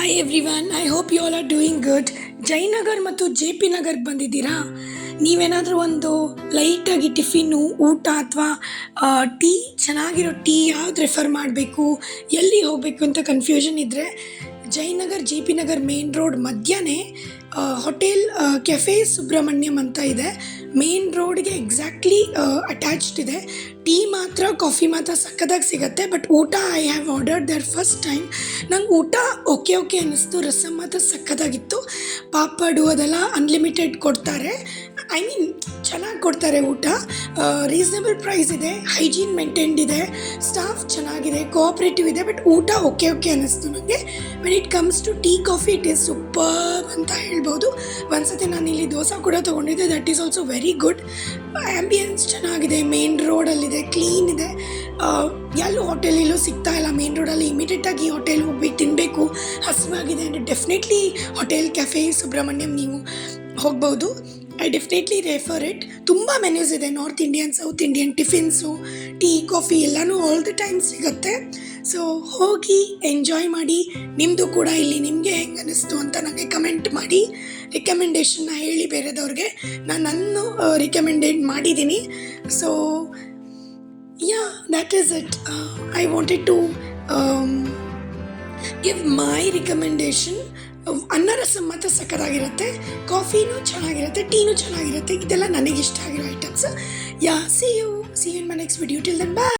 Hi everyone, I hope you all are doing good. Jayanagar ಮತ್ತು J P ನಗರ್ಗೆ ಬಂದಿದ್ದೀರಾ? ನೀವೇನಾದರೂ ಒಂದು ಲೈಟಾಗಿ ಟಿಫಿನ್ನು, ಊಟ ಅಥವಾ ಟೀ, ಚೆನ್ನಾಗಿರೋ ಟೀ ಯಾವ್ದು ರೆಫರ್ ಮಾಡಬೇಕು, ಎಲ್ಲಿ ಹೋಗಬೇಕು ಅಂತ ಕನ್ಫ್ಯೂಷನ್ ಇದ್ದರೆ Jayanagar J P Nagar main road ಮಧ್ಯನೇ ಹೋಟೆಲ್ ಕೆಫೆ ಸುಬ್ರಹ್ಮಣ್ಯಂ ಅಂತ ಇದೆ. ಮೇನ್ ರೋಡ್ಗೆ ಎಕ್ಸಾಕ್ಟ್ಲಿ ಅಟ್ಯಾಚ್ಡ್ ಇದೆ. ಟೀ ಮಾತ್ರ, ಕಾಫಿ ಮಾತ್ರ ಸಕ್ಕದಾಗಿ ಸಿಗುತ್ತೆ. ಬಟ್ ಊಟ I have ordered there first time. ನಂಗೆ ಊಟ ಓಕೆ ಅನ್ನಿಸ್ತು. ರಸಮ್ ಮಾತ್ರ ಸಕ್ಕದಾಗಿತ್ತು. ಪಾಪಡು ಅದೆಲ್ಲ ಅನ್ಲಿಮಿಟೆಡ್ ಕೊಡ್ತಾರೆ. ಐ ಮೀನ್ ಚೆನ್ನಾಗಿ ಕೊಡ್ತಾರೆ ಊಟ. ರೀಸನಬಲ್ ಪ್ರೈಸ್ ಇದೆ, ಹೈಜೀನ್ ಮೇಂಟೈನ್ಡ್ ಇದೆ, ಸ್ಟಾಫ್ ಚೆನ್ನಾಗಿದೆ, ಕೋಆಪ್ರೇಟಿವ್ ಇದೆ. ಬಟ್ ಊಟ ಓಕೆ ಅನ್ನಿಸ್ತು ನನಗೆ. When it comes to tea coffee it is super ಅಂತ ಹೇಳ್ಬೋದು. ಒಂದ್ಸತಿ ನಾನು ಇಲ್ಲಿ ದೋಸೆ ಕೂಡ ತೊಗೊಂಡಿದ್ದೆ, that is also very good. Ambience ಚೆನ್ನಾಗಿದೆ, ಮೇನ್ ರೋಡಲ್ಲಿದೆ, ಕ್ಲೀನ್ ಇದೆ. ಎಲ್ಲೂ ಹೋಟೆಲಲ್ಲೂ ಸಿಗ್ತಾ ಇಲ್ಲ ಮೇನ್ ರೋಡಲ್ಲಿ. ಇಮಿಡಿಯೇಟಾಗಿ ಹೋಟೆಲ್ ಹೋಗ್ಬೇಕು, ತಿನ್ನಬೇಕು, ಹಸಿವಾಗಿದೆ ಅಂದರೆ ಡೆಫಿನೆಟ್ಲಿ ಹೋಟೆಲ್ ಕೆಫೆ ಸುಬ್ರಹ್ಮಣ್ಯಂ ನೀವು ಹೋಗ್ಬೋದು. I definitely refer it. ತುಂಬ ಮೆನ್ಯೂಸ್ ಇದೆ, north Indian, south Indian, tiffins, tea, coffee ಎಲ್ಲನೂ ಆಲ್ ದ ಟೈಮ್ ಸಿಗುತ್ತೆ. ಸೊ ಹೋಗಿ ಎಂಜಾಯ್ ಮಾಡಿ. ನಿಮ್ಮದು ಕೂಡ ಇಲ್ಲಿ ನಿಮಗೆ ಹೆಂಗೆ ಅನ್ನಿಸ್ತು ಅಂತ ನನಗೆ ಕಮೆಂಟ್ ಮಾಡಿ. ರಿಕಮೆಂಡೇಷನ್ನ ಹೇಳಿ ಬೇರೆದವ್ರಿಗೆ. ನಾನು ರಿಕಮೆಂಡೇಡ್ ಮಾಡಿದ್ದೀನಿ. So yeah, that is it. I wanted to give my recommendation. ಅನ್ನ ರಸಮ್ ಮಾತ್ರ ಸಕ್ಕತ್ತಾಗಿರುತ್ತೆ, ಕಾಫಿನೂ ಚೆನ್ನಾಗಿರುತ್ತೆ, ಟೀನೂ ಚೆನ್ನಾಗಿರುತ್ತೆ. ಇದೆಲ್ಲ ನನಗೆ ಇಷ್ಟ ಆಗಿರೋ items. Yeah, see you in my next video. Till then, bye.